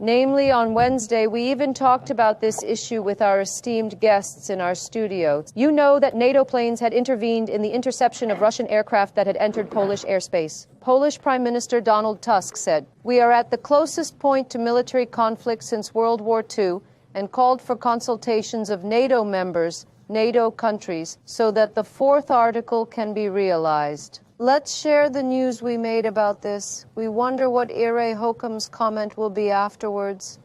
Namely, on Wednesday, we even talked about this issue with our esteemed guests in our studio. You know that NATO planes had intervened in the interception of Russian aircraft that had entered Polish airspace. Polish Prime Minister Donald Tusk said, "We are at the closest point to military conflict since World War II," and called for consultations of NATO members, NATO countries, so that the fourth article can be realized. Let's share the news we made about this. We wonder what Ire Hokum's comment will be afterwards.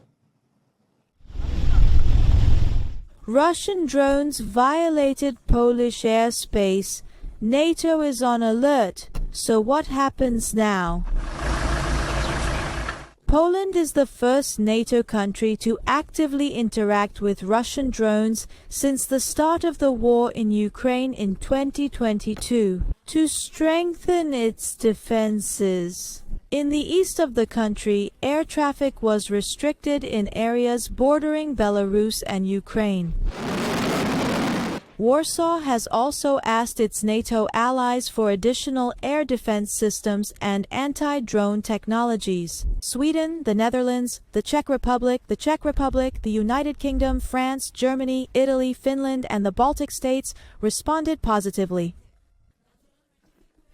Russian drones violated Polish airspace. NATO is on alert. So what happens now? Poland is the first NATO country to actively interact with Russian drones since the start of the war in Ukraine in 2022 to strengthen its defenses. In the east of the country, air traffic was restricted in areas bordering Belarus and Ukraine. Warsaw has also asked its NATO allies for additional air defense systems and anti-drone technologies. Sweden, the Netherlands, the Czech Republic, the United Kingdom, France, Germany, Italy, Finland, and the Baltic states responded positively.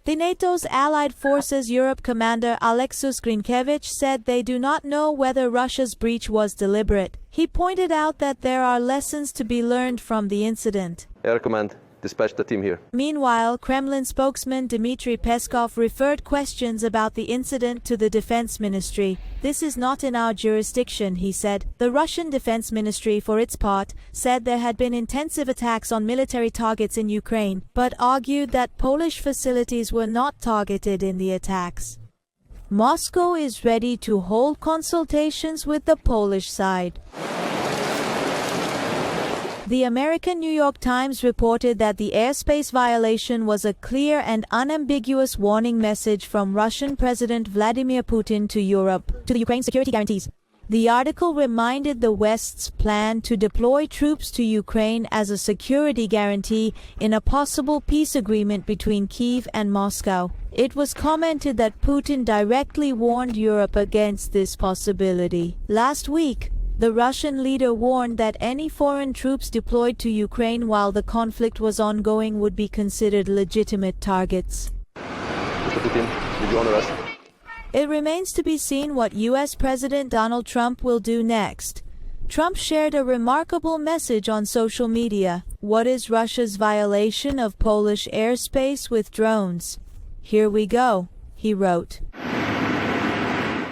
The NATO's Allied Forces Europe commander Aleksus Grynkevich said they do not know whether Russia's breach was deliberate. He pointed out that there are lessons to be learned from the incident. Air Command, dispatch the team here. Meanwhile, Kremlin spokesman Dmitry Peskov referred questions about the incident to the Defense Ministry. "This is not in our jurisdiction," he said. The Russian Defense Ministry, for its part, said there had been intensive attacks on military targets in Ukraine, but argued that Polish facilities were not targeted in the attacks. Moscow is ready to hold consultations with the Polish side. The American New York Times reported that the airspace violation was a clear and unambiguous warning message from Russian President Vladimir Putin to Europe, to the Ukraine security guarantees. The article reminded the West's plan to deploy troops to Ukraine as a security guarantee in a possible peace agreement between Kyiv and Moscow. It was commented that Putin directly warned Europe against this possibility. Last week, the Russian leader warned that any foreign troops deployed to Ukraine while the conflict was ongoing would be considered legitimate targets. Mr. Putin, did you honor us? It remains to be seen what U.S. President Donald Trump will do next. Trump shared a remarkable message on social media. What is Russia's violation of Polish airspace with drones? Here we go, he wrote.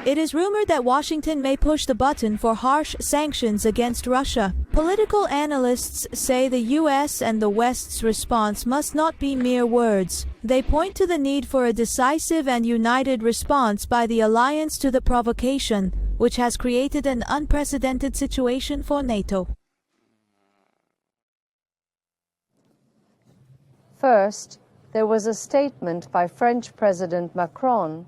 It is rumored that Washington may push the button for harsh sanctions against Russia. Political analysts say the U.S. and the West's response must not be mere words. They point to the need for a decisive and united response by the alliance to the provocation, which has created an unprecedented situation for NATO. First, there was a statement by French President Macron,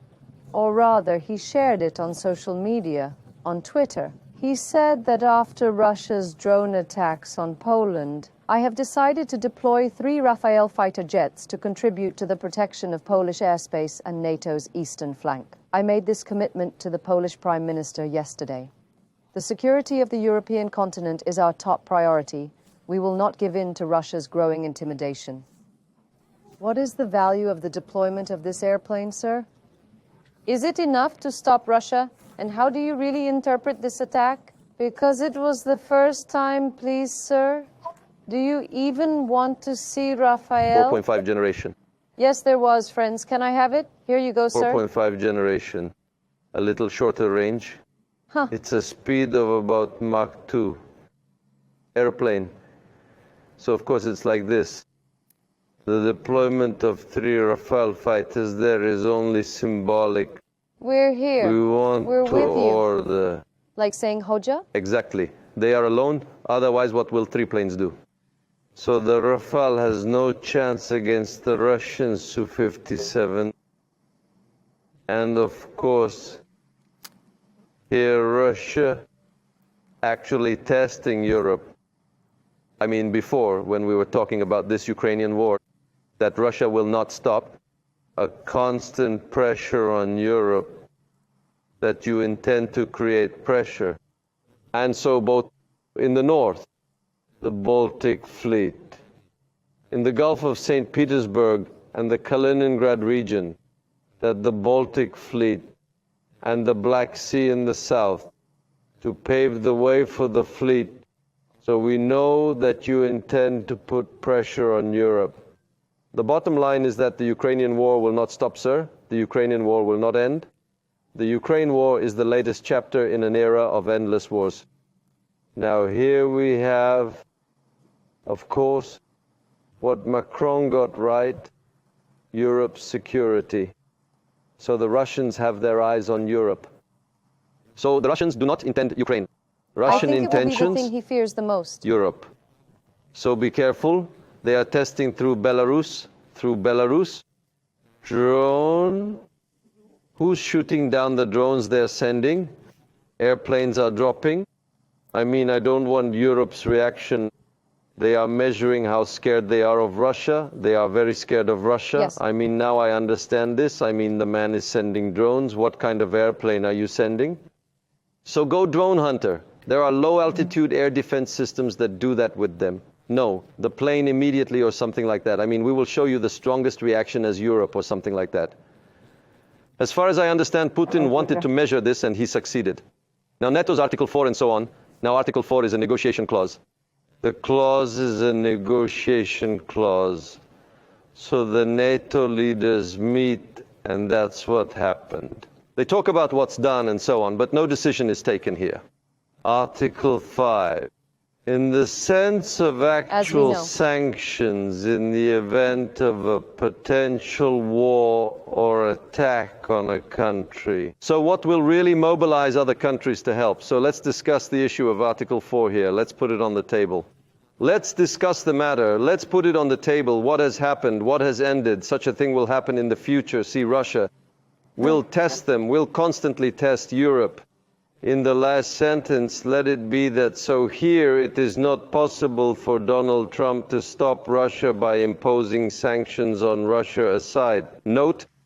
or rather, he shared it on social media, on Twitter. He said that after Russia's drone attacks on Poland, "I have decided to deploy 3 Rafale fighter jets to contribute to the protection of Polish airspace and NATO's eastern flank. I made this commitment to the Polish Prime Minister yesterday. The security of the European continent is our top priority. We will not give in to Russia's growing intimidation." What is the value of the deployment of this airplane, sir? Is it enough to stop Russia? And how do you really interpret this attack? Because it was the first time, please, sir. Do you even want to see Rafael? 4.5 generation. Yes, there was, friends. Can I have it? Here you go, sir. 4.5 generation. A little shorter range. Huh. It's a speed of about Mach 2. Airplane. So, of course, it's like this. The deployment of 3 Rafale fighters there is only symbolic. We're here. We want We're to with you. order. Like saying Hoja? Exactly. They are alone. Otherwise, what will 3 planes do? So the Rafale has no chance against the Russian Su-57. And of course, here Russia actually testing Europe. I mean, before, when we were talking about this Ukrainian war, that Russia will not stop, a constant pressure on Europe that you intend to create pressure. And so both in the north, the Baltic Fleet, in the Gulf of St. Petersburg and the Kaliningrad region, that the Baltic Fleet and the Black Sea in the south, to pave the way for the fleet. So we know that you intend to put pressure on Europe. The bottom line is that the Ukrainian war will not stop, sir. The Ukrainian war will not end. The Ukraine war is the latest chapter in an era of endless wars. Now here we have, of course, what Macron got right, Europe's security. So the Russians have their eyes on Europe. So the Russians do not intend Ukraine. Russian I think intentions, it will be the thing he fears the most. Europe. So be careful. They are testing through Belarus. Drone. Who's shooting down the drones they're sending? Airplanes are dropping. I mean, I don't want Europe's reaction. They are measuring how scared they are of Russia. They are very scared of Russia. Yes. I mean, now I understand this. I mean, the man is sending drones. What kind of airplane are you sending? So go drone hunter. There are low-altitude air defense systems that do that with them. No, the plane immediately or something like that. I mean, we will show you the strongest reaction as Europe or something like that. As far as I understand, Putin wanted to measure this and he succeeded. Now, NATO's Article 4 and so on. Now, Article 4 is a negotiation clause. The clause is a negotiation clause. So the NATO leaders meet, and that's what happened. They talk about what's done and so on, but no decision is taken here. Article 5. In the sense of actual sanctions in the event of a potential war or attack on a country. So what will really mobilize other countries to help? So let's discuss the issue of Article 4 here. Let's put it on the table. Let's discuss the matter. Let's put it on the table. What has happened? What has ended? Such a thing will happen in the future. See, Russia. We'll test them. We'll constantly test Europe. In the last sentence, let it be that so here it is not possible for Donald Trump to stop Russia by imposing sanctions on Russia aside. Note,